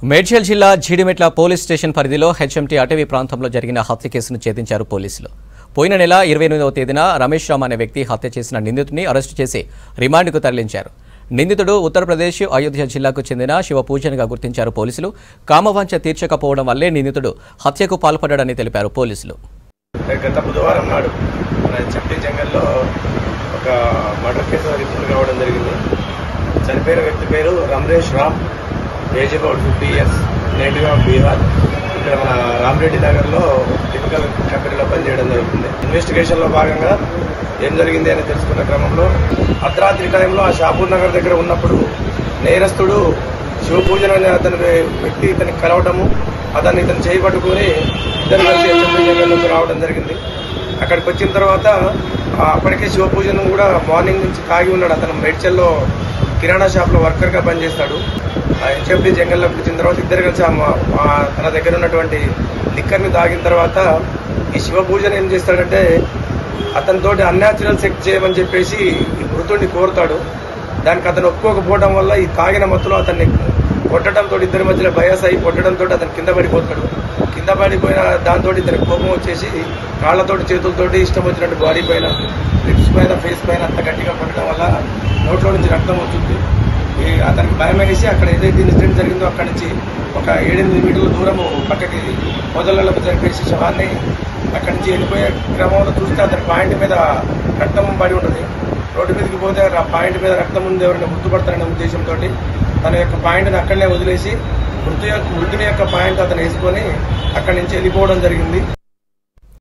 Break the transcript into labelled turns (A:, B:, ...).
A: మేడ్చల్ జిల్లా Jeedimetla police station పరిధిలో HMT అటవీ ప్రాంతంలో జరిగిన హత్య కేసును ఛేదించారు పోలీసులు. పోయిన నెల 28వ తేదీన రమేష్ రామ్ అనే వ్యక్తి హత్య చేసిన నిందితుడిని అరెస్టు చేసి రిమాండ్కు తరలించారు. నిందితుడు ఉత్తరప్రదేశ్ అయోధ్య జిల్లాకు చెందిన శివపూజన్గా గుర్తించారు పోలీసులు. కామవాంఛ తీర్చకపోవడం వల్లే నిందితుడు హత్యకు పాల్పడ్డాడని తెలిపారు పోలీసులు.
B: గత బుధవారం నాడు చెప్టీ జంగల్లో ఒక మర్డర్ కేసు రిపోర్ట్ కావడం జరిగింది. చనిపోయిన వ్యక్తి పేరు Ramesh Ram, age about 50 years, native of Bihar. ఇక్కడ మన రామరెడ్డి నగర్లో కెమికల్ కంపెనీలో పనిచేయడం జరుగుతుంది. ఇన్వెస్టిగేషన్లో భాగంగా ఏం జరిగింది అని తెలుసుకున్న క్రమంలో అర్ధరాత్రి టైంలో ఆ షాపూర్ నగర్ దగ్గర ఉన్నప్పుడు నేరస్తుడు శివపూజన్ అనే అతని వ్యక్తి ఇతనికి కలవటము, ఇతను చేయబట్టుకుని ఇద్దరు కలిసి రావడం జరిగింది. అక్కడికి వచ్చిన తర్వాత అప్పటికే శివపూజన్ కూడా మార్నింగ్ నుంచి తాగి ఉన్నాడు. అతను మేడ్చల్లో కిరాణా షాప్లో వర్కర్గా పనిచేస్తాడు. హెచ్ఎంటీ జంగల్లోకి వచ్చిన తర్వాత ఇద్దరు కలిసి తన దగ్గర ఉన్నటువంటి లిక్కర్ని తాగిన తర్వాత ఈ శివపూజన్ ఏం చేస్తాడంటే అతనితోటి అన్యాచురల్ సెక్స్ చేయమని చెప్పేసి ఈ మృతుడిని కోరుతాడు. దానికి అతను ఒప్పుకోకపోవడం వల్ల ఈ తాగిన మత్తులో అతన్ని కొట్టడంతో ఇద్దరి మధ్యలో బయాస్ అయి కొట్టడంతో అతను కింద పడిపోతాడు. కింద పడిపోయిన దాంతో ఇతనికి కోపం వచ్చేసి కాళ్లతోటి చేతులతోటి ఇష్టం వచ్చినట్టు బాడీ పైన, లిప్స్ పైన, ఫేస్ పైన అంత గట్టిగా కొట్టడం వల్ల నోట్లో నుంచి రక్తం వచ్చింది. అతనికి భయం వేసి అక్కడ ఏదైతే ఇన్సిడెంట్ జరిగిందో అక్కడి నుంచి ఒక 7-8 మీటర్ల దూరము పక్కకి పొదలకు జరిపేసి శవాన్ని అక్కడి నుంచి వెళ్ళిపోయే క్రమంలో చూస్తే అతని పాయింట్ మీద రక్తం పడి ఉంటుంది. రోడ్డు మీదకి పోతే ఆ పాయింట్ మీద రక్తం ఉంది, ఎవరైనా గుర్తుపడతారనే ఉద్దేశంతో తన యొక్క పాయింట్ని అక్కడనే వదిలేసి మృతుని యొక్క పాయింట్ అతను వేసుకొని అక్కడి నుంచి వెళ్ళిపోవడం జరిగింది.